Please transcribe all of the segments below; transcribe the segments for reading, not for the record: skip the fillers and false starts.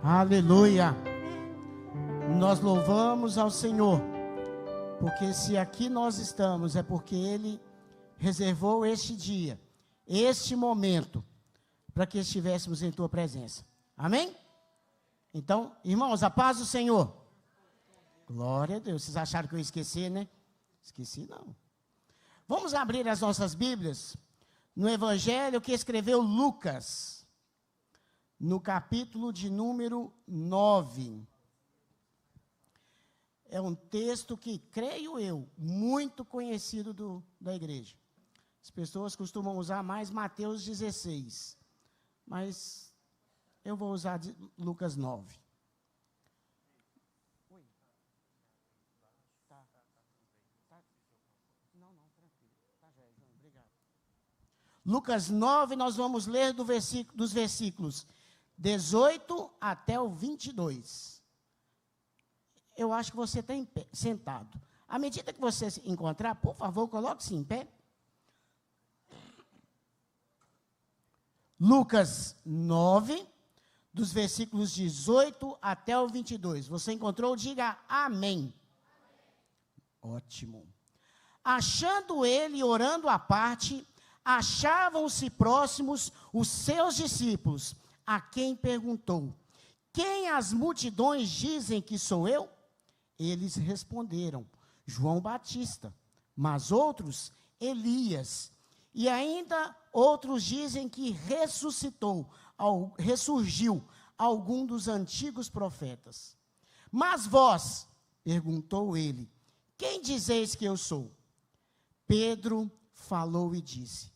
Aleluia. Nós louvamos ao Senhor, porque se aqui nós estamos, é porque Ele reservou este dia, este momento, para que estivéssemos em Tua presença. Amém? Então, irmãos, a paz do Senhor. Glória a Deus. Vocês acharam que eu esqueci, né? Esqueci não. Vamos abrir as nossas Bíblias no Evangelho que escreveu Lucas, no capítulo de número 9. É um texto que, creio eu, muito conhecido da igreja. As pessoas costumam usar mais Mateus 16, mas eu vou usar Lucas 9. Lucas 9, nós vamos ler dos versículos 18 até o 22. Eu acho que você está sentado. À medida que você se encontrar, por favor, coloque-se em pé. Lucas 9, dos versículos 18 até o 22. Você encontrou? Diga amém. Ótimo. Achando ele, orando à parte, achavam-se próximos os seus discípulos, a quem perguntou: quem as multidões dizem que sou eu? Eles responderam: João Batista, mas outros, Elias, e ainda outros dizem que ressurgiu algum dos antigos profetas. Mas vós, perguntou ele, quem dizeis que eu sou? Pedro falou e disse: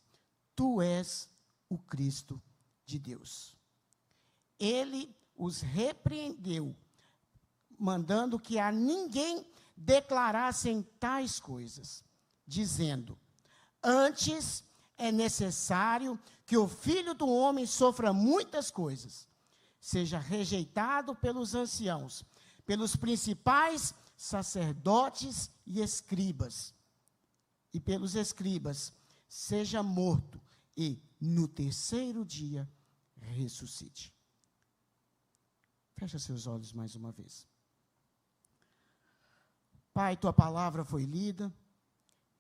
tu és o Cristo de Deus. Ele os repreendeu, mandando que a ninguém declarassem tais coisas, dizendo: antes é necessário que o Filho do Homem sofra muitas coisas, seja rejeitado pelos anciãos, pelos principais sacerdotes e escribas, seja morto e no terceiro dia ressuscite. Fecha seus olhos mais uma vez. Pai, tua palavra foi lida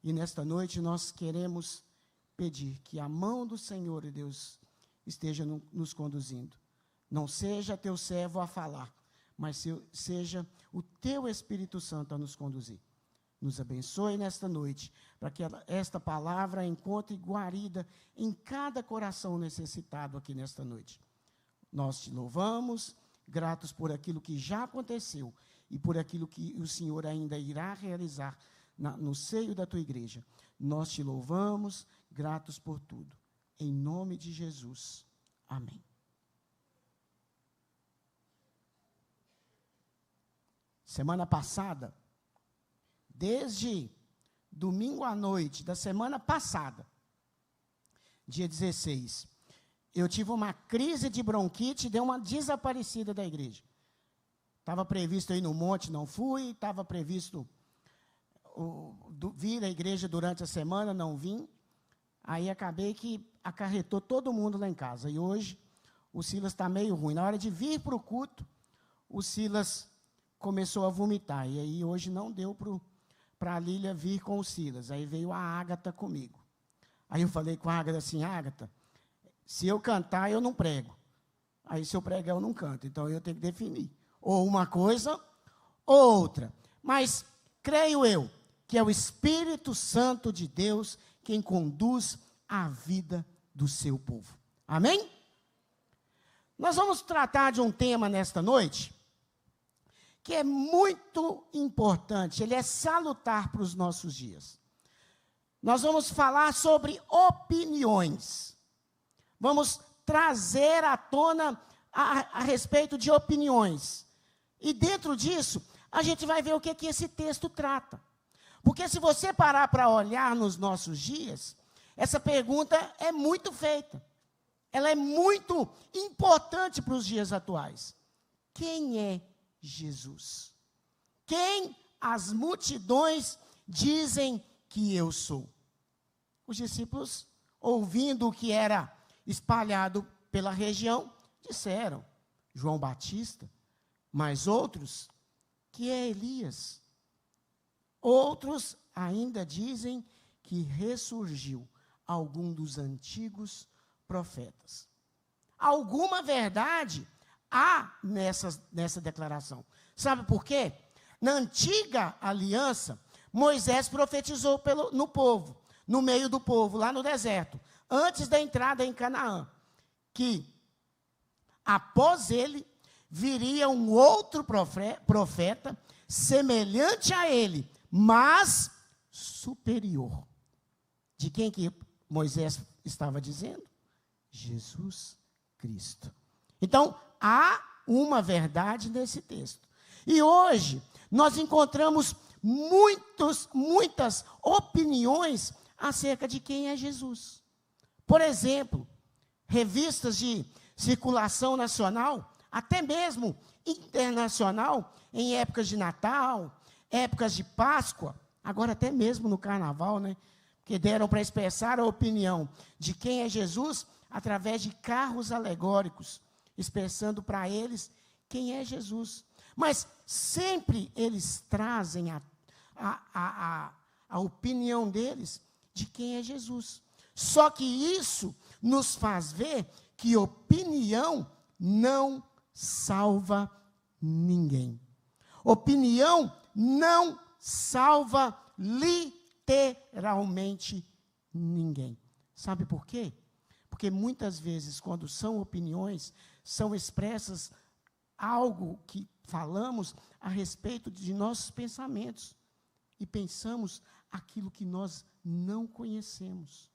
e nesta noite nós queremos pedir que a mão do Senhor e Deus esteja nos conduzindo. Não seja teu servo a falar, mas seja o teu Espírito Santo a nos conduzir. Nos abençoe nesta noite, para que esta palavra encontre guarida em cada coração necessitado aqui nesta noite. Nós te louvamos, gratos por aquilo que já aconteceu e por aquilo que o Senhor ainda irá realizar no seio da tua igreja. Nós te louvamos, gratos por tudo. Em nome de Jesus. Amém. Semana passada, desde domingo à noite da semana passada, dia 16, eu tive uma crise de bronquite e dei uma desaparecida da igreja. Estava previsto ir no monte, não fui. Estava previsto vir à igreja durante a semana, não vim. Aí acabei que acarretou todo mundo lá em casa. E hoje o Silas está meio ruim. Na hora de vir para o culto, o Silas começou a vomitar. E aí hoje não deu para a Lília vir com o Silas. Aí veio a Ágata comigo. Aí eu falei com a Ágata assim: Ágata, se eu cantar, eu não prego. Aí se eu pregar, eu não canto. Então eu tenho que definir. Ou uma coisa, ou outra. Mas creio eu que é o Espírito Santo de Deus quem conduz a vida do seu povo. Amém? Nós vamos tratar de um tema nesta noite que é muito importante, ele é salutar para os nossos dias. Nós vamos falar sobre opiniões. Vamos trazer à tona a respeito de opiniões. E dentro disso, a gente vai ver o que esse texto trata. Porque se você parar para olhar nos nossos dias, essa pergunta é muito feita. Ela é muito importante para os dias atuais. Quem é Jesus? Quem as multidões dizem que eu sou? Os discípulos, ouvindo o que era espalhado pela região, disseram: João Batista, mas outros que é Elias. Outros ainda dizem que ressurgiu algum dos antigos profetas. Alguma verdade há nessa declaração. Sabe por quê? Na antiga aliança, Moisés profetizou no povo, no meio do povo, lá no deserto, antes da entrada em Canaã, que após ele viria um outro profeta, semelhante a ele, mas superior. De quem que Moisés estava dizendo? Jesus Cristo. Então, há uma verdade nesse texto. E hoje, nós encontramos muitas opiniões acerca de quem é Jesus. Por exemplo, revistas de circulação nacional, até mesmo internacional, em épocas de Natal, épocas de Páscoa, agora até mesmo no Carnaval, né? Que deram para expressar a opinião de quem é Jesus através de carros alegóricos, expressando para eles quem é Jesus. Mas sempre eles trazem a opinião deles de quem é Jesus. Só que isso nos faz ver que opinião não salva ninguém. Opinião não salva literalmente ninguém. Sabe por quê? Porque muitas vezes, quando são opiniões, são expressas algo que falamos a respeito de nossos pensamentos. E pensamos aquilo que nós não conhecemos.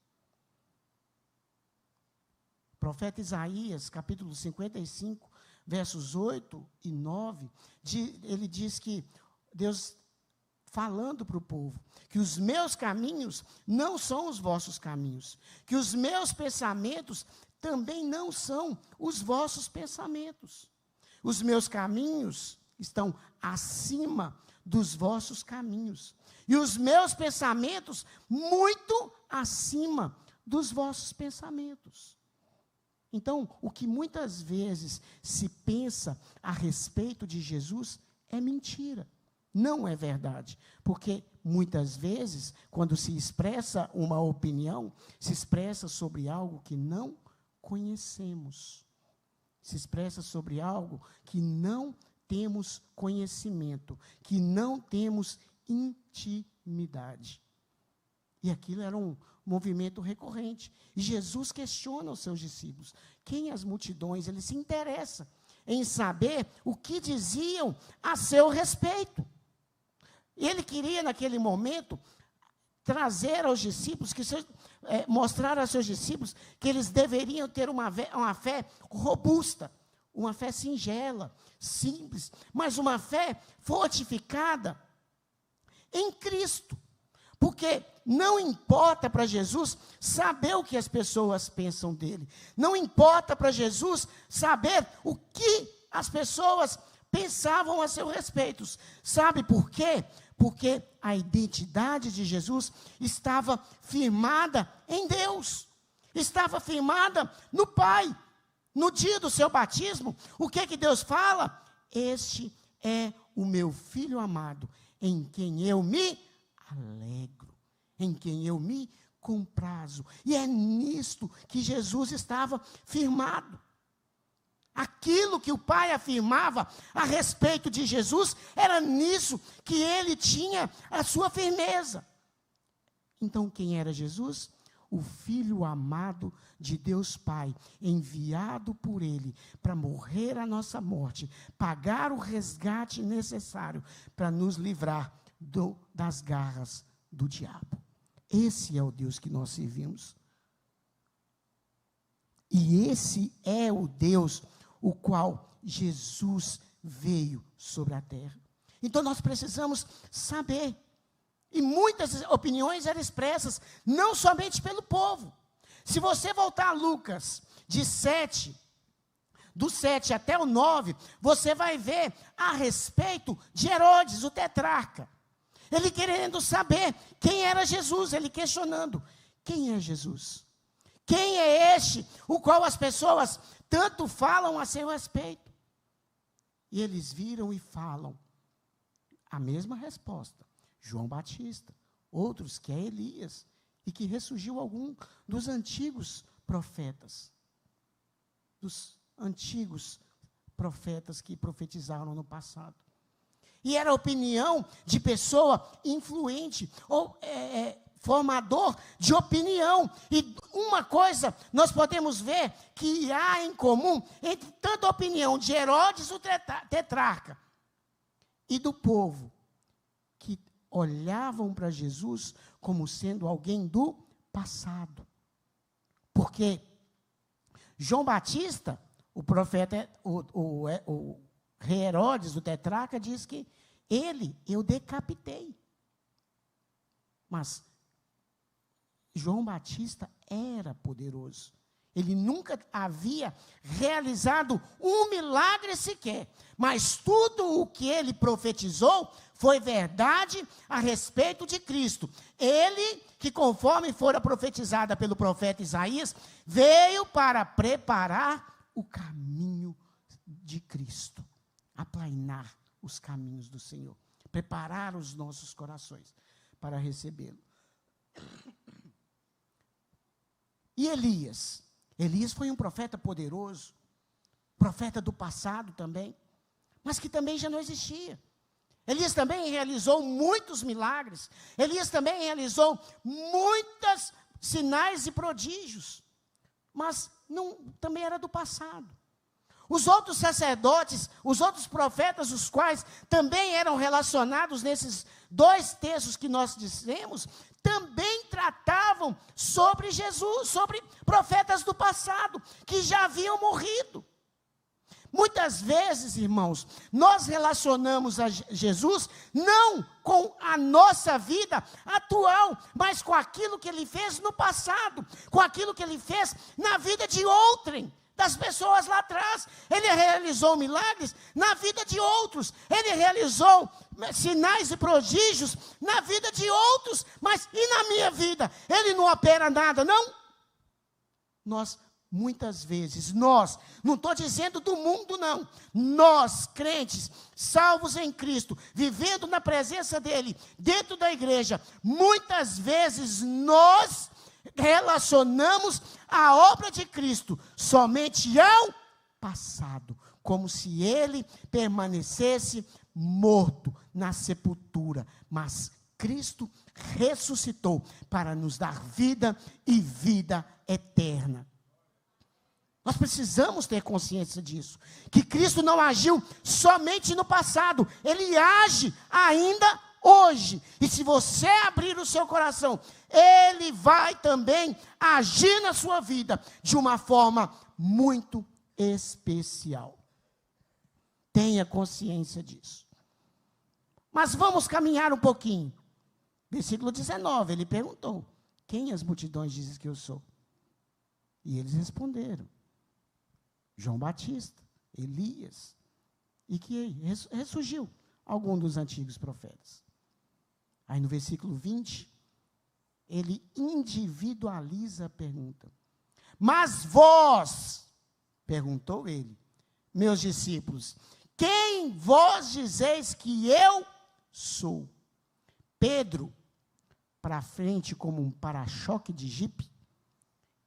O profeta Isaías, capítulo 55, versos 8 e 9, ele diz que Deus, falando para o povo, que os meus caminhos não são os vossos caminhos, que os meus pensamentos também não são os vossos pensamentos. Os meus caminhos estão acima dos vossos caminhos, e os meus pensamentos muito acima dos vossos pensamentos. Então, o que muitas vezes se pensa a respeito de Jesus é mentira, não é verdade, porque muitas vezes, quando se expressa uma opinião, se expressa sobre algo que não conhecemos, se expressa sobre algo que não temos conhecimento, que não temos intimidade. E aquilo era um movimento recorrente. E Jesus questiona os seus discípulos. Quem as multidões? Ele se interessa em saber o que diziam a seu respeito. Ele queria, naquele momento, trazer aos discípulos, mostrar aos seus discípulos que eles deveriam ter uma fé robusta, uma fé singela, simples, mas uma fé fortificada em Cristo. Porque não importa para Jesus saber o que as pessoas pensam dele. Não importa para Jesus saber o que as pessoas pensavam a seu respeito. Sabe por quê? Porque a identidade de Jesus estava firmada em Deus. Estava firmada no Pai. No dia do seu batismo, o que Deus fala? Este é o meu Filho amado, em quem eu me alegro, em quem eu me comprazo. E é nisto que Jesus estava firmado. Aquilo que o Pai afirmava a respeito de Jesus, era nisso que ele tinha a sua firmeza. Então, quem era Jesus? O Filho amado de Deus Pai, enviado por Ele para morrer a nossa morte, pagar o resgate necessário para nos livrar das garras do diabo. Esse é o Deus que nós servimos. E esse é o Deus o qual Jesus veio sobre a terra. Então nós precisamos saber. E muitas opiniões eram expressas, não somente pelo povo. Se você voltar a Lucas, do 7 até o 9, você vai ver a respeito de Herodes, o tetrarca. Ele querendo saber quem era Jesus, ele questionando, quem é Jesus? Quem é este, o qual as pessoas tanto falam a seu respeito? E eles viram e falam a mesma resposta. João Batista, outros que é Elias, e que ressurgiu algum dos antigos profetas. Dos antigos profetas que profetizaram no passado. E era a opinião de pessoa influente, ou formador de opinião. E uma coisa nós podemos ver que há em comum entre tanto a opinião de Herodes, o tetrarca, e do povo, que olhavam para Jesus como sendo alguém do passado. Porque João Batista, o profeta, o rei Herodes, o tetrarca, diz que eu decapitei. Mas João Batista era poderoso. Ele nunca havia realizado um milagre sequer. Mas tudo o que ele profetizou foi verdade a respeito de Cristo. Ele, que conforme fora profetizada pelo profeta Isaías, veio para preparar o caminho de Cristo. Aplainar os caminhos do Senhor. Preparar os nossos corações para recebê-lo. E Elias? Elias foi um profeta poderoso, profeta do passado também, mas que também já não existia. Elias também realizou muitos milagres, Elias também realizou muitos sinais e prodígios, mas também era do passado. Os outros sacerdotes, os outros profetas, os quais também eram relacionados nesses 2 textos que nós dissemos, também tratavam sobre Jesus, sobre profetas do passado, que já haviam morrido. Muitas vezes, irmãos, nós relacionamos a Jesus não com a nossa vida atual, mas com aquilo que ele fez no passado, com aquilo que ele fez na vida de outrem, das pessoas lá atrás. Ele realizou milagres na vida de outros, ele realizou sinais e prodígios na vida de outros, mas e na minha vida? Ele não opera nada, não? Muitas vezes, não estou dizendo do mundo, não. Nós, crentes, salvos em Cristo, vivendo na presença dEle, dentro da igreja, muitas vezes nós relacionamos a obra de Cristo somente ao passado, como se Ele permanecesse morto na sepultura, mas Cristo ressuscitou para nos dar vida e vida eterna. Nós precisamos ter consciência disso, que Cristo não agiu somente no passado, Ele age ainda hoje. E se você abrir o seu coração, Ele vai também agir na sua vida de uma forma muito especial. Tenha consciência disso. Mas vamos caminhar um pouquinho. Versículo 19, ele perguntou: quem as multidões dizem que eu sou? E eles responderam: João Batista, Elias, e que ressurgiu algum dos antigos profetas. Aí no versículo 20, ele individualiza a pergunta. Mas vós, perguntou ele, meus discípulos, quem vós dizeis que eu sou? Pedro, para frente como um para-choque de jipe,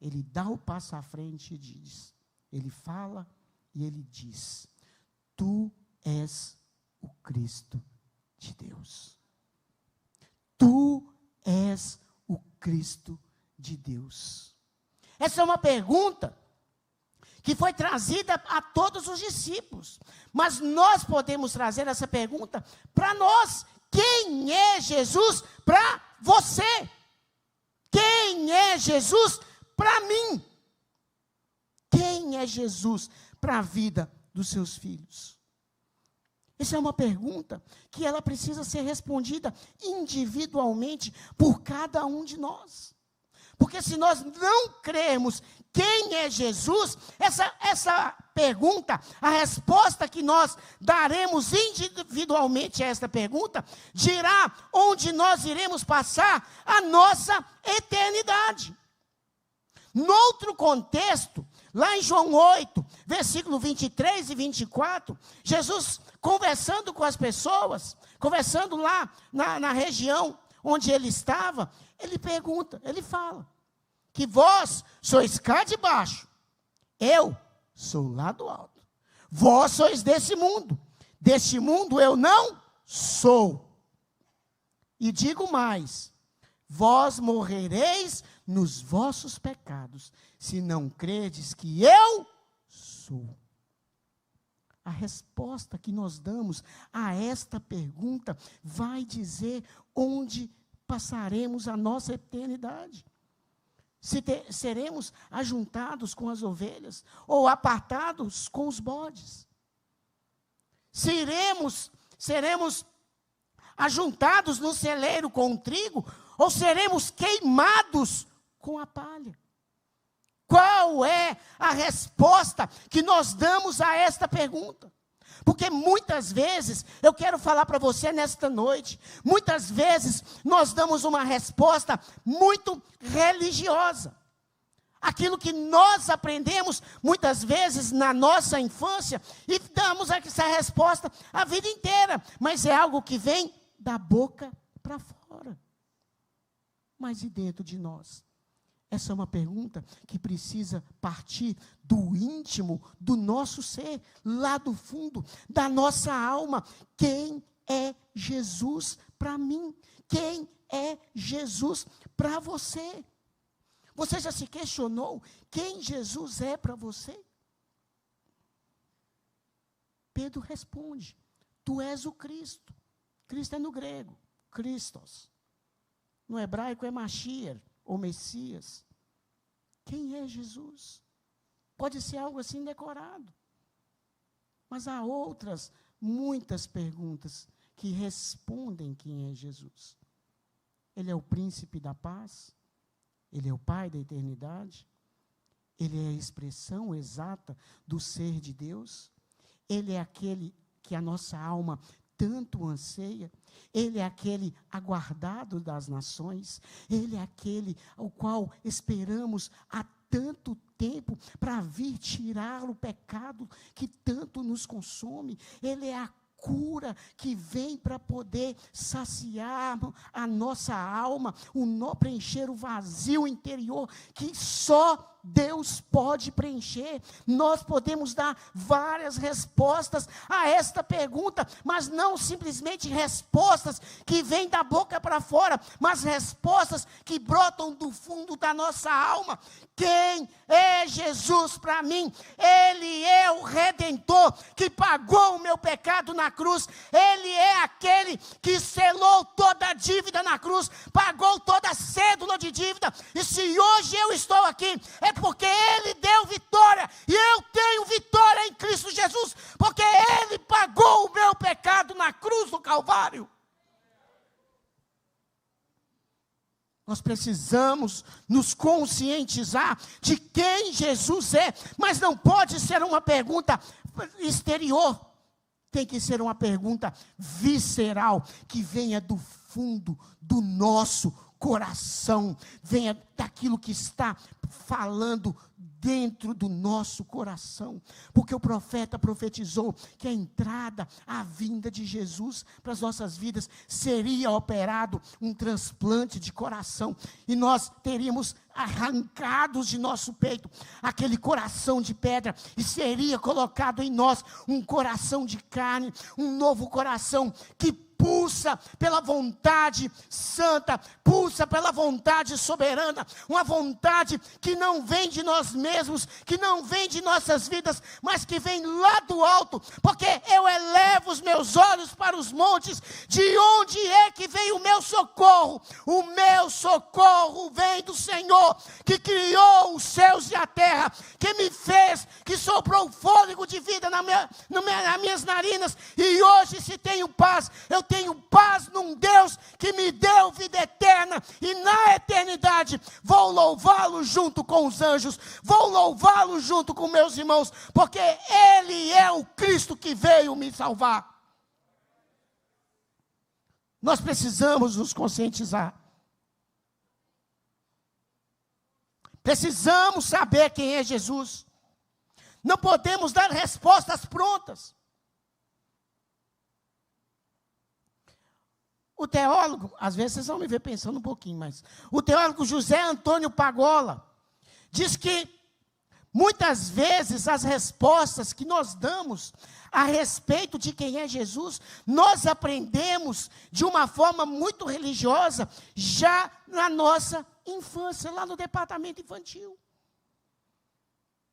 ele dá o passo à frente e diz, ele fala e ele diz: tu és o Cristo de Deus. Tu és o Cristo de Deus. Essa é uma pergunta que foi trazida a todos os discípulos, mas nós podemos trazer essa pergunta para nós. Quem é Jesus para você? Quem é Jesus para mim? Quem é Jesus para a vida dos seus filhos? Essa é uma pergunta que ela precisa ser respondida individualmente por cada um de nós. Porque se nós não crermos quem é Jesus, essa pergunta, a resposta que nós daremos individualmente a esta pergunta, dirá onde nós iremos passar a nossa eternidade. Noutro contexto, Lá em João 8, versículo 23 e 24, Jesus conversando com as pessoas, conversando lá na região onde ele estava, ele pergunta, ele fala, que vós sois cá de baixo, eu sou lá do alto. Vós sois desse mundo eu não sou. E digo mais, vós morrereis nos vossos pecados, se não credes que eu sou. A resposta que nós damos a esta pergunta vai dizer onde passaremos a nossa eternidade. Se seremos ajuntados com as ovelhas ou apartados com os bodes. Seremos ajuntados no celeiro com o trigo ou seremos queimados com a palha? Qual é a resposta que nós damos a esta pergunta? Porque muitas vezes, eu quero falar para você nesta noite, muitas vezes nós damos uma resposta muito religiosa. Aquilo que nós aprendemos muitas vezes na nossa infância e damos essa resposta a vida inteira, mas é algo que vem da boca para fora. Mas e dentro de nós? Essa é uma pergunta que precisa partir do íntimo, do nosso ser, lá do fundo, da nossa alma. Quem é Jesus para mim? Quem é Jesus para você? Você já se questionou quem Jesus é para você? Pedro responde, tu és o Cristo. Cristo é no grego, Christos. No hebraico é Mashiach, ou Messias. Quem é Jesus? Pode ser algo assim decorado. Mas há outras, muitas perguntas que respondem quem é Jesus. Ele é o príncipe da paz? Ele é o Pai da eternidade? Ele é a expressão exata do ser de Deus? Ele é aquele que a nossa alma tanto anseia? Ele é aquele aguardado das nações? Ele é aquele ao qual esperamos há tanto tempo para vir tirar o pecado que tanto nos consome? Ele é a cura que vem para poder saciar a nossa alma, preencher o vazio interior que só Deus pode preencher. Nós podemos dar várias respostas a esta pergunta, mas não simplesmente respostas que vêm da boca para fora, mas respostas que brotam do fundo da nossa alma. Quem é Jesus para mim? Ele é o Redentor que pagou o meu pecado na cruz. Ele é aquele que selou toda a dívida na cruz, pagou toda a cédula de dívida. E se hoje eu estou aqui, é porque Ele deu vitória, e eu tenho vitória em Cristo Jesus, porque Ele pagou o meu pecado na cruz do Calvário. Nós precisamos nos conscientizar de quem Jesus é, mas não pode ser uma pergunta exterior, tem que ser uma pergunta visceral, que venha do fundo do nosso coração, venha daquilo que está falando dentro do nosso coração, porque o profeta profetizou que a entrada, a vinda de Jesus para as nossas vidas, seria operado um transplante de coração, e nós teríamos arrancados de nosso peito aquele coração de pedra, e seria colocado em nós um coração de carne, um novo coração que pulsa pela vontade santa, pulsa pela vontade soberana, uma vontade que não vem de nós mesmos, que não vem de nossas vidas, mas que vem lá do alto, porque eu elevo os meus olhos para os montes, de onde é que vem o meu socorro? O meu socorro vem do Senhor, que criou os céus e a terra, que me fez, que soprou o fôlego de vida nas minhas narinas, e hoje se tenho paz, eu tenho paz num Deus que me deu vida eterna, e na eternidade vou louvá-lo junto com os anjos, vou louvá-lo junto com meus irmãos, porque Ele é o Cristo que veio me salvar. Nós precisamos nos conscientizar, precisamos saber quem é Jesus. Não podemos dar respostas prontas. O teólogo, às vezes vocês vão me ver pensando um pouquinho, mas o teólogo José Antônio Pagola diz que muitas vezes as respostas que nós damos a respeito de quem é Jesus, nós aprendemos de uma forma muito religiosa já na nossa infância, lá no departamento infantil.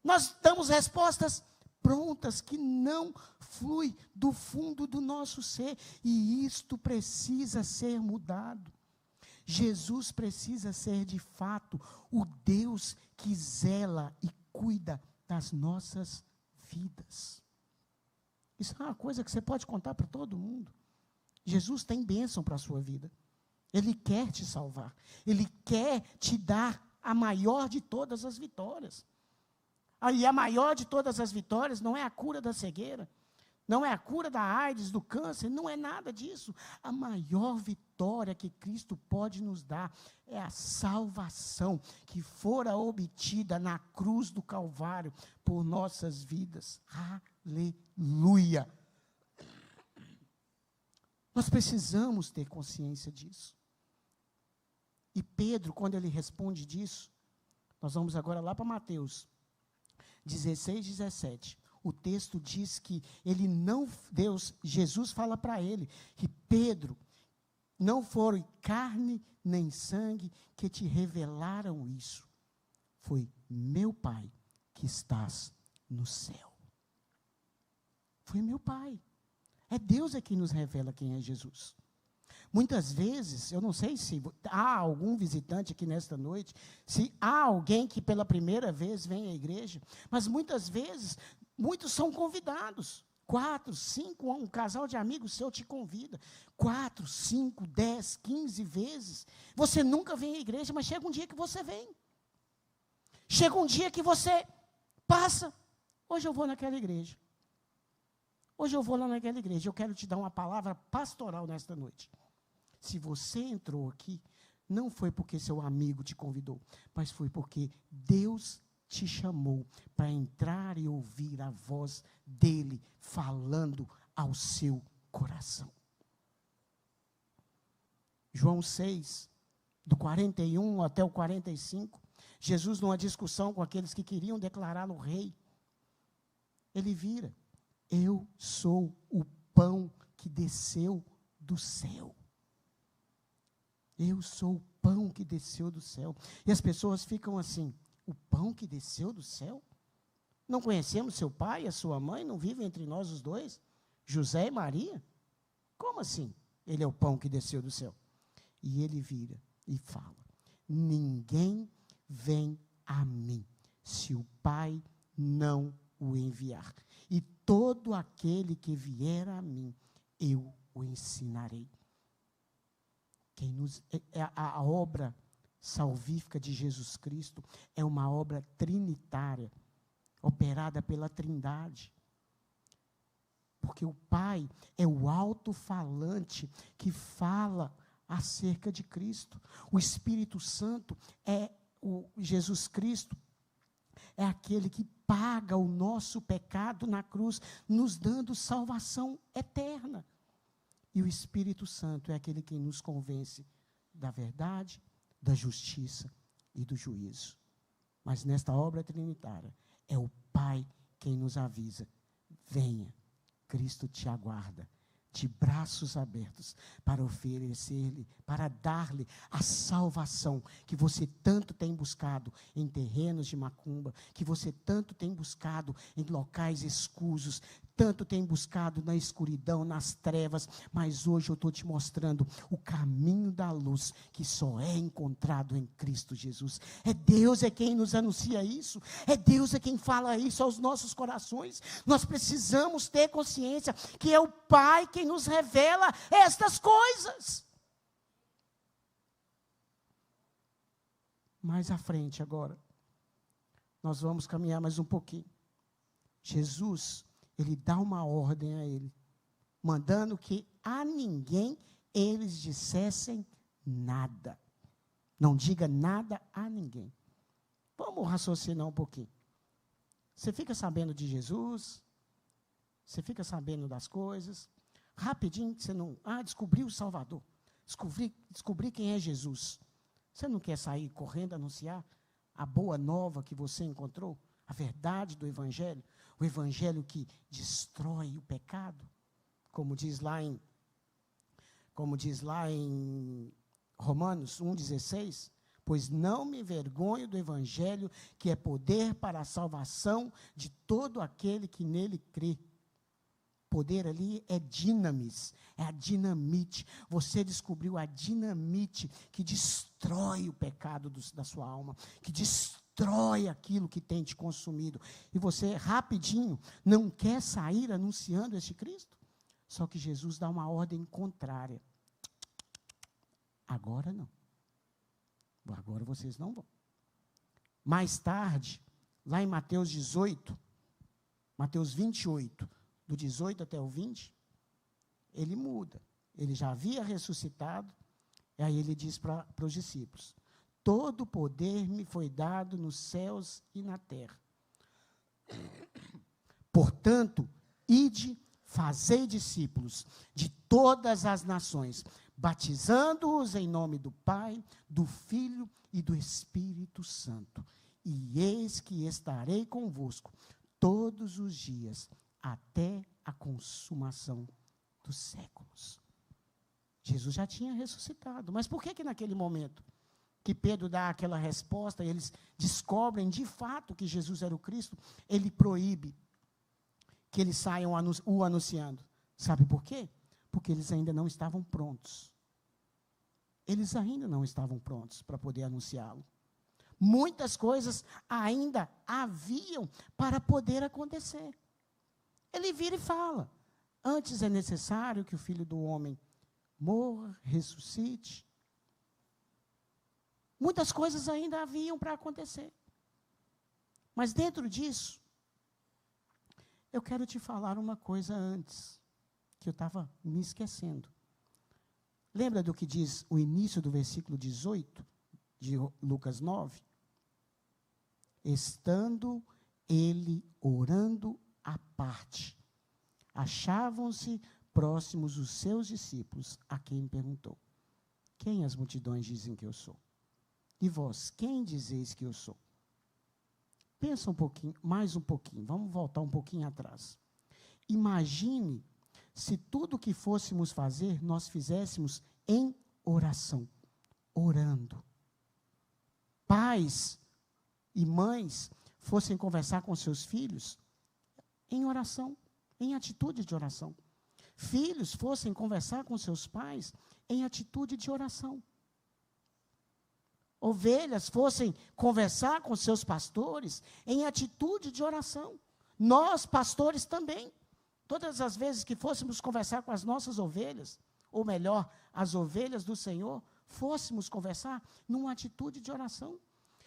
Nós damos respostas prontas, que não flui do fundo do nosso ser, e isto precisa ser mudado. Jesus precisa ser de fato o Deus que zela e cuida das nossas vidas. Isso é uma coisa que você pode contar para todo mundo. Jesus tem bênção para a sua vida. Ele quer te salvar. Ele quer te dar a maior de todas as vitórias. E a maior de todas as vitórias não é a cura da cegueira, não é a cura da AIDS, do câncer, não é nada disso. A maior vitória que Cristo pode nos dar é a salvação que fora obtida na cruz do Calvário por nossas vidas. Aleluia! Nós precisamos ter consciência disso. E Pedro, quando ele responde disso, nós vamos agora lá para Mateus 16, 17. O texto diz que Jesus fala para ele que Pedro, não foram carne nem sangue que te revelaram isso. Foi meu Pai que estás no céu. Foi meu Pai. É Deus quem nos revela quem é Jesus. Muitas vezes, eu não sei se há algum visitante aqui nesta noite, se há alguém que pela primeira vez vem à igreja, mas muitas vezes, muitos são convidados. 4, 5, um casal de amigos seu te convida. 4, 5, 10, 15 vezes. Você nunca vem à igreja, mas chega um dia que você vem. Chega um dia que você passa. Hoje eu vou naquela igreja. Hoje eu vou lá naquela igreja. Eu quero te dar uma palavra pastoral nesta noite. Se você entrou aqui, não foi porque seu amigo te convidou, mas foi porque Deus te chamou para entrar e ouvir a voz dele falando ao seu coração. João 6, do 41 até o 45, Jesus, numa discussão com aqueles que queriam declará-lo rei, ele vira: eu sou o pão que desceu do céu. Eu sou o pão que desceu do céu. E as pessoas ficam assim: o pão que desceu do céu? Não conhecemos seu pai e a sua mãe? Não vivem entre nós os dois? José e Maria? Como assim? Ele é o pão que desceu do céu. E ele vira e fala: ninguém vem a mim, se o Pai não o enviar. E todo aquele que vier a mim, eu o ensinarei. A obra salvífica de Jesus Cristo é uma obra trinitária, operada pela Trindade. Porque o Pai é o alto-falante que fala acerca de Cristo. O Espírito Santo Jesus Cristo é aquele que paga o nosso pecado na cruz, nos dando salvação eterna. E o Espírito Santo é aquele que nos convence da verdade, da justiça e do juízo. Mas nesta obra trinitária, é o Pai quem nos avisa: venha, Cristo te aguarda, de braços abertos, para oferecer-lhe, para dar-lhe a salvação que você tanto tem buscado em terrenos de macumba, que você tanto tem buscado em locais escusos, tanto tem buscado na escuridão, nas trevas, mas hoje eu estou te mostrando o caminho da luz, que só é encontrado em Cristo Jesus. É Deus quem nos anuncia isso, é Deus quem fala isso aos nossos corações. Nós precisamos ter consciência que é o Pai quem nos revela estas coisas. Mais à frente agora, nós vamos caminhar mais um pouquinho. Jesus, ele dá uma ordem a ele, mandando que a ninguém eles dissessem nada. Não diga nada a ninguém. Vamos raciocinar um pouquinho. Você fica sabendo de Jesus, você fica sabendo das coisas, rapidinho você não... descobri o Salvador, descobri quem é Jesus. Você não quer sair correndo anunciar a boa nova que você encontrou? A verdade do Evangelho? O Evangelho que destrói o pecado? Como diz lá em Romanos 1,16, pois não me envergonho do Evangelho, que é poder para a salvação de todo aquele que nele crê. Poder ali é dinamis, é a dinamite. Você descobriu a dinamite que destrói o pecado da sua alma, que destrói aquilo que tem te consumido. E você, rapidinho, não quer sair anunciando este Cristo? Só que Jesus dá uma ordem contrária. Agora não. Agora vocês não vão. Mais tarde, lá em Mateus 18, Mateus 28, do 18 até o 20, ele muda. Ele já havia ressuscitado, e aí ele diz para os discípulos: todo o poder me foi dado nos céus e na terra. Portanto, ide, fazei discípulos de todas as nações, batizando-os em nome do Pai, do Filho e do Espírito Santo. E eis que estarei convosco todos os dias, até a consumação dos séculos. Jesus já tinha ressuscitado, mas por que naquele momento que Pedro dá aquela resposta, e eles descobrem de fato que Jesus era o Cristo, ele proíbe que eles saiam o anunciando? Sabe por quê? Porque eles ainda não estavam prontos. Eles ainda não estavam prontos para poder anunciá-lo. Muitas coisas ainda haviam para poder acontecer. Ele vira e fala: antes é necessário que o Filho do Homem morra, ressuscite. Muitas coisas ainda haviam para acontecer. Mas dentro disso, eu quero te falar uma coisa antes, que eu estava me esquecendo. Lembra do que diz o início do versículo 18, de Lucas 9? Estando ele orando à parte, achavam-se próximos os seus discípulos, a quem perguntou: quem as multidões dizem que eu sou? E vós, quem dizeis que eu sou? Pensa um pouquinho, mais um pouquinho, vamos voltar um pouquinho atrás. Imagine se tudo o que fôssemos fazer, nós fizéssemos em oração, orando. Pais e mães fossem conversar com seus filhos em oração, em atitude de oração. Filhos fossem conversar com seus pais em atitude de oração. Ovelhas fossem conversar com seus pastores em atitude de oração. Nós, pastores, também. Todas as vezes que fôssemos conversar com as nossas ovelhas, ou melhor, as ovelhas do Senhor, fôssemos conversar numa atitude de oração.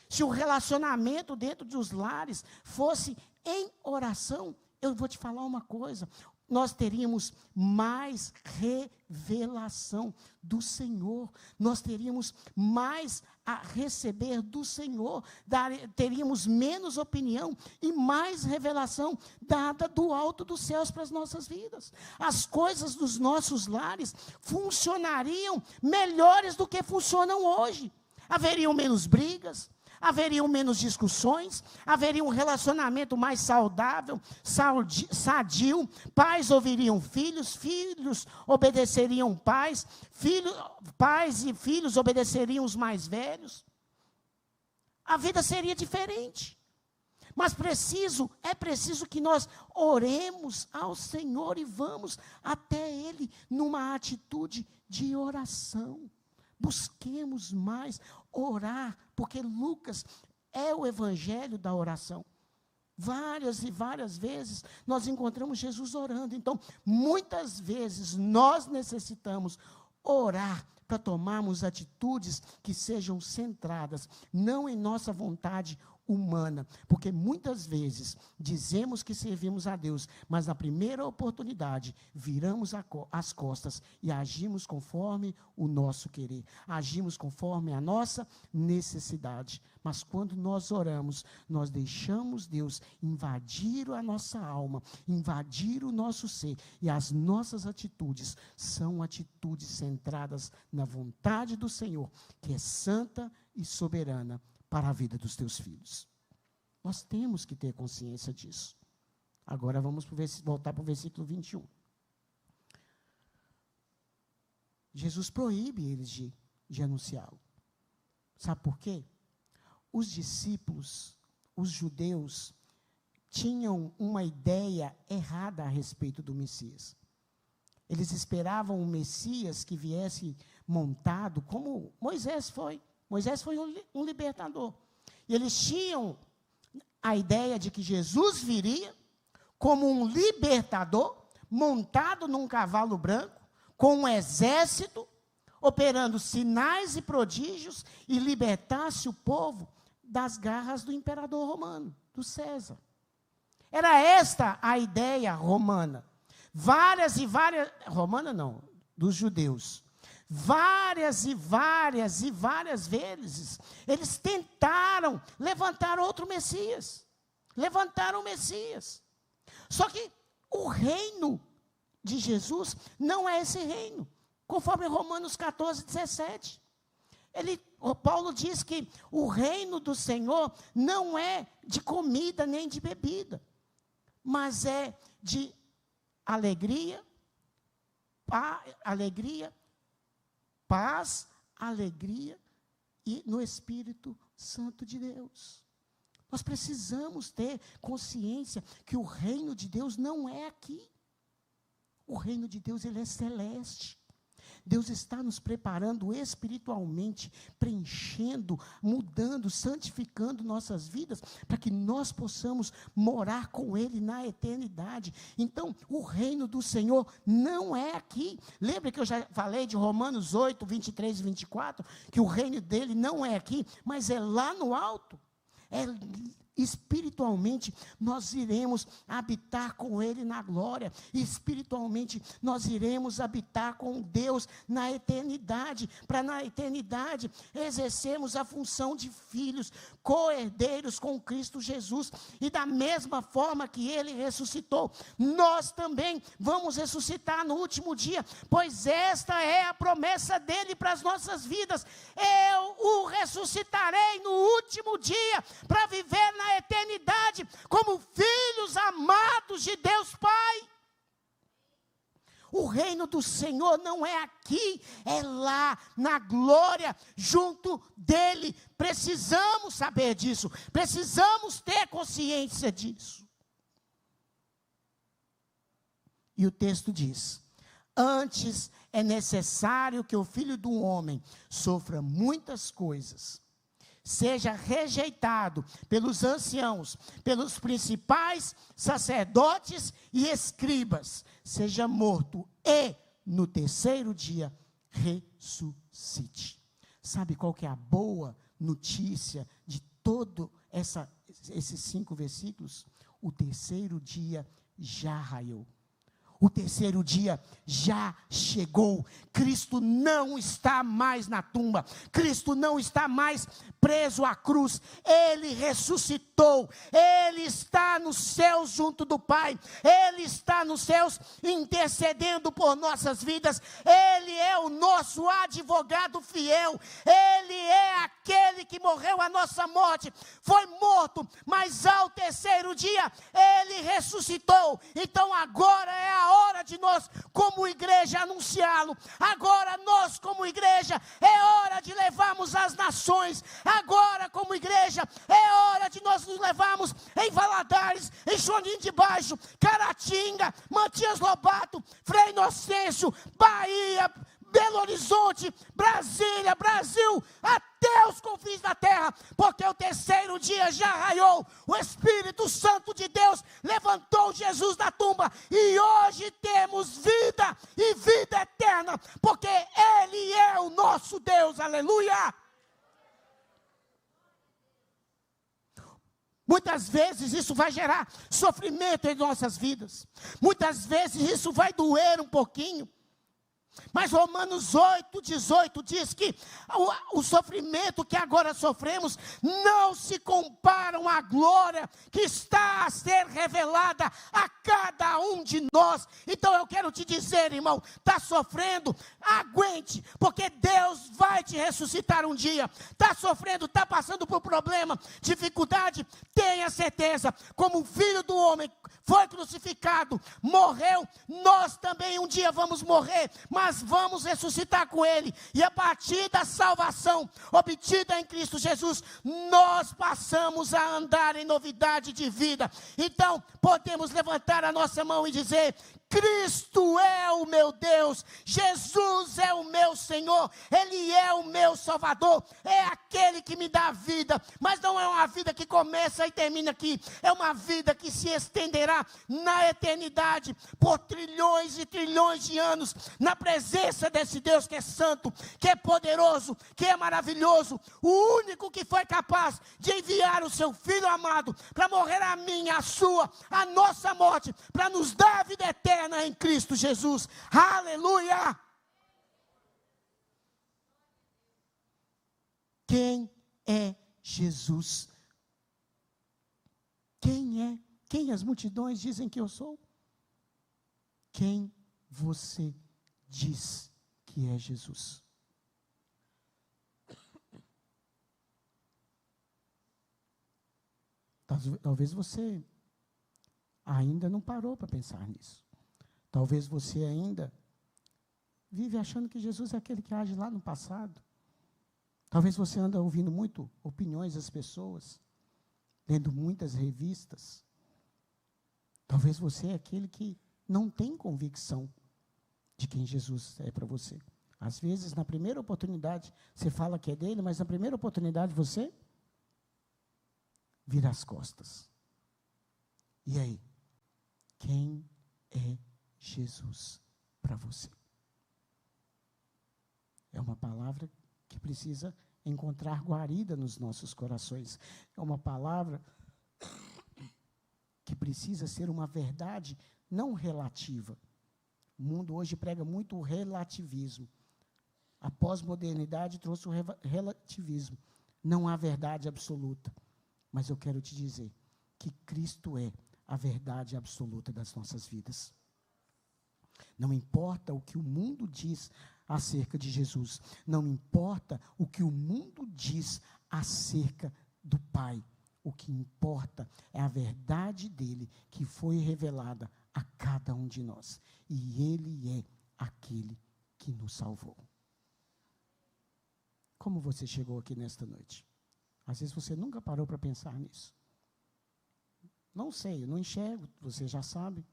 Se o relacionamento dentro dos lares fosse em oração, eu vou te falar uma coisa: nós teríamos mais revelação do Senhor, nós teríamos mais a receber do Senhor, teríamos menos opinião e mais revelação dada do alto dos céus para as nossas vidas. As coisas dos nossos lares funcionariam melhores do que funcionam hoje. Haveriam menos brigas, haveriam menos discussões, haveria um relacionamento mais saudável, sadio, pais ouviriam filhos, filhos obedeceriam pais, pais e filhos obedeceriam os mais velhos. A vida seria diferente. Mas é preciso que nós oremos ao Senhor e vamos até Ele numa atitude de oração. Busquemos mais orar, porque Lucas é o evangelho da oração. Várias e várias vezes nós encontramos Jesus orando. Então, muitas vezes nós necessitamos orar para tomarmos atitudes que sejam centradas, não em nossa vontade humana, porque muitas vezes dizemos que servimos a Deus, mas na primeira oportunidade viramos as costas e agimos conforme o nosso querer, agimos conforme a nossa necessidade. Mas quando nós oramos, nós deixamos Deus invadir a nossa alma, invadir o nosso ser, e as nossas atitudes são atitudes centradas na vontade do Senhor, que é santa e soberana para a vida dos teus filhos. Nós temos que ter consciência disso. Agora vamos voltar para o versículo 21. Jesus proíbe eles de anunciá-lo. Sabe por quê? Os discípulos, os judeus, tinham uma ideia errada a respeito do Messias. Eles esperavam um Messias que viesse montado como Moisés foi. Moisés foi um libertador. E eles tinham a ideia de que Jesus viria como um libertador, montado num cavalo branco, com um exército, operando sinais e prodígios, e libertasse o povo das garras do imperador romano, do César. Era esta a ideia romana. Dos judeus. Várias vezes, eles tentaram levantar outro Messias. Levantaram o Messias. Só que o reino de Jesus não é esse reino. Conforme Romanos 14, 17. Paulo diz que o reino do Senhor não é de comida nem de bebida, mas é de alegria, paz, alegria e no Espírito Santo de Deus. Nós precisamos ter consciência que o reino de Deus não é aqui. O reino de Deus, ele é celeste. Deus está nos preparando espiritualmente, preenchendo, mudando, santificando nossas vidas, para que nós possamos morar com Ele na eternidade. Então, o reino do Senhor não é aqui. Lembra que eu já falei de Romanos 8, 23 e 24? Que o reino dele não é aqui, mas é lá no alto. Espiritualmente, nós iremos habitar com Ele na glória. Espiritualmente, nós iremos habitar com Deus na eternidade. Para na eternidade, exercermos a função de filhos, co-herdeiros com Cristo Jesus. E da mesma forma que Ele ressuscitou, nós também vamos ressuscitar no último dia. Pois esta é a promessa dEle para as nossas vidas. Eu o ressuscitarei no último dia, para viver na eternidade, como filhos amados de Deus Pai. O reino do Senhor não é aqui, é lá, na glória, junto dEle. Precisamos saber disso, precisamos ter consciência disso. E o texto diz: antes é necessário que o Filho do Homem sofra muitas coisas, seja rejeitado pelos anciãos, pelos principais sacerdotes e escribas, seja morto e, no terceiro dia, ressuscite. Sabe qual que é a boa notícia de todo esses 5 versículos? O terceiro dia já raiou. O terceiro dia já chegou. Cristo não está mais na tumba. Cristo não está mais preso à cruz. Ele ressuscitou. Ele está nos céus junto do Pai. Ele está nos céus intercedendo por nossas vidas. Ele é o nosso advogado fiel. Ele é aquele que morreu a nossa morte. Foi morto, mas ao terceiro dia ele ressuscitou. Então agora é a hora de nós, como igreja, anunciá-lo. Agora nós, como igreja, é hora de levarmos às nações. Agora, como igreja, é hora de nós nos levarmos em Valadares, em Choninho de Baixo, Caratinga, Matias Lobato, Frei Inocêncio, Bahia, Belo Horizonte, Brasília, Brasil, até os confins da terra, porque o terceiro dia já raiou. O Espírito Santo de Deus levantou Jesus da tumba, e hoje temos vida e vida eterna, porque Ele é o nosso Deus, aleluia. Muitas vezes isso vai gerar sofrimento em nossas vidas. Muitas vezes isso vai doer um pouquinho. Mas Romanos 8:18 diz que o sofrimento que agora sofremos não se comparam à glória que está a ser revelada a cada um de nós. Então eu quero te dizer, irmão, está sofrendo? Aguente, porque Deus vai te ressuscitar um dia. Está sofrendo, está passando por problema, dificuldade? Tenha certeza, como o Filho do Homem foi crucificado, morreu, nós também um dia vamos morrer, mas vamos ressuscitar com Ele, e a partir da salvação obtida em Cristo Jesus, nós passamos a andar em novidade de vida. Então, podemos levantar a nossa mão e dizer: Cristo é o meu Deus, Jesus é o meu Senhor, Ele é o meu Salvador, é aquele que me dá vida, mas não é uma vida que começa e termina aqui, é uma vida que se estenderá na eternidade, por trilhões e trilhões de anos, na presença desse Deus que é santo, que é poderoso, que é maravilhoso, o único que foi capaz de enviar o seu Filho amado, para morrer a minha, a sua, a nossa morte, para nos dar a vida eterna em Cristo Jesus. Aleluia! Quem é Jesus? Quem é? Quem as multidões dizem que eu sou? Quem você diz que é Jesus? Talvez você ainda não parou para pensar nisso. Talvez você ainda vive achando que Jesus é aquele que age lá no passado. Talvez você anda ouvindo muito opiniões das pessoas, lendo muitas revistas. Talvez você é aquele que não tem convicção de quem Jesus é para você. Às vezes, na primeira oportunidade, você fala que é dele, mas na primeira oportunidade você vira as costas. E aí? Quem é Jesus para você? É uma palavra que precisa encontrar guarida nos nossos corações. É uma palavra que precisa ser uma verdade não relativa. O mundo hoje prega muito o relativismo. A pós-modernidade trouxe o relativismo. Não há verdade absoluta. Mas eu quero te dizer que Cristo é a verdade absoluta das nossas vidas. Não importa o que o mundo diz acerca de Jesus. Não importa o que o mundo diz acerca do Pai. O que importa é a verdade dele que foi revelada a cada um de nós. E ele é aquele que nos salvou. Como você chegou aqui nesta noite? Às vezes você nunca parou para pensar nisso. Não sei, eu não enxergo, você já sabe.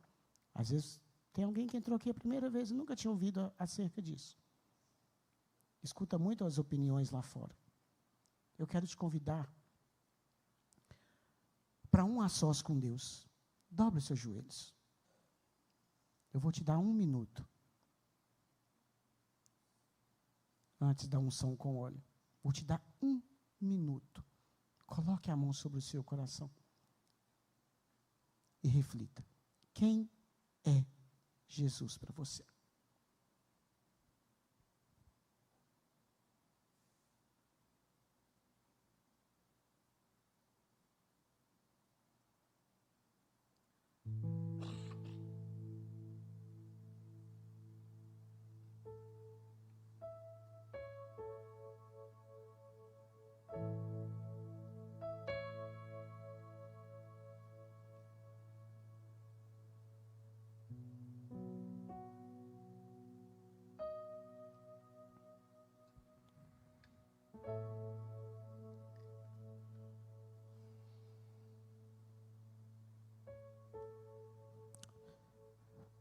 Às vezes tem alguém que entrou aqui a primeira vez e nunca tinha ouvido acerca disso. Escuta muito as opiniões lá fora. Eu quero te convidar para um a sós com Deus. Dobre os seus joelhos. Eu vou te dar 1 minuto. Antes da unção com óleo. Vou te dar 1 minuto. Coloque a mão sobre o seu coração. E reflita. Quem é Jesus para você?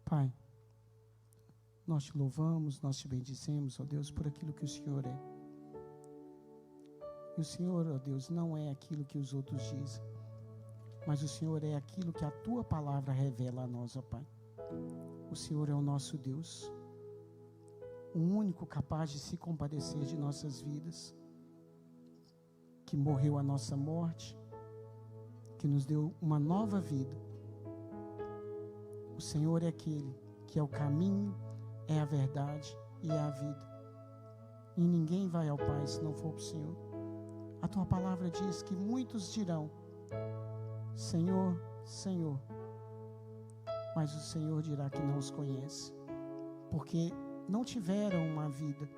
Pai, nós te louvamos, nós te bendizemos, ó Deus, por aquilo que o Senhor é. E o Senhor, ó Deus, não é aquilo que os outros dizem, mas o Senhor é aquilo que a Tua palavra revela a nós, ó Pai. O Senhor é o nosso Deus, o único capaz de se compadecer de nossas vidas, que morreu a nossa morte, que nos deu uma nova vida. O Senhor é aquele que é o caminho, é a verdade e é a vida. E ninguém vai ao Pai se não for para o Senhor. A tua palavra diz que muitos dirão: Senhor, Senhor. Mas o Senhor dirá que não os conhece, porque não tiveram uma vida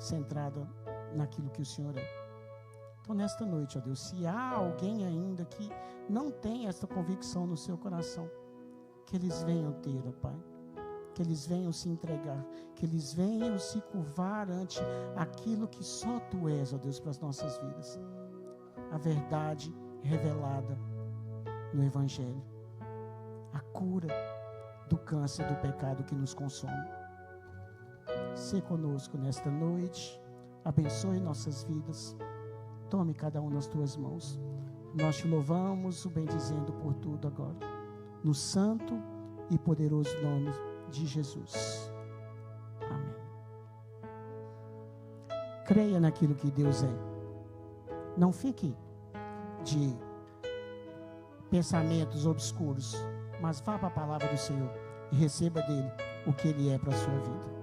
centrada naquilo que o Senhor é. Então, nesta noite, ó Deus, se há alguém ainda que não tem esta convicção no seu coração, que eles venham ter, ó Pai, que eles venham se entregar, que eles venham se curvar ante aquilo que só Tu és, ó Deus, para as nossas vidas. A verdade revelada no Evangelho, a cura do câncer do pecado que nos consome. Se conosco nesta noite, abençoe nossas vidas, tome cada um nas Tuas mãos. Nós Te louvamos, o bendizendo por tudo agora, no santo e poderoso nome de Jesus. Amém. Creia naquilo que Deus é. Não fique de pensamentos obscuros, mas vá para a palavra do Senhor e receba dele o que Ele é para a sua vida.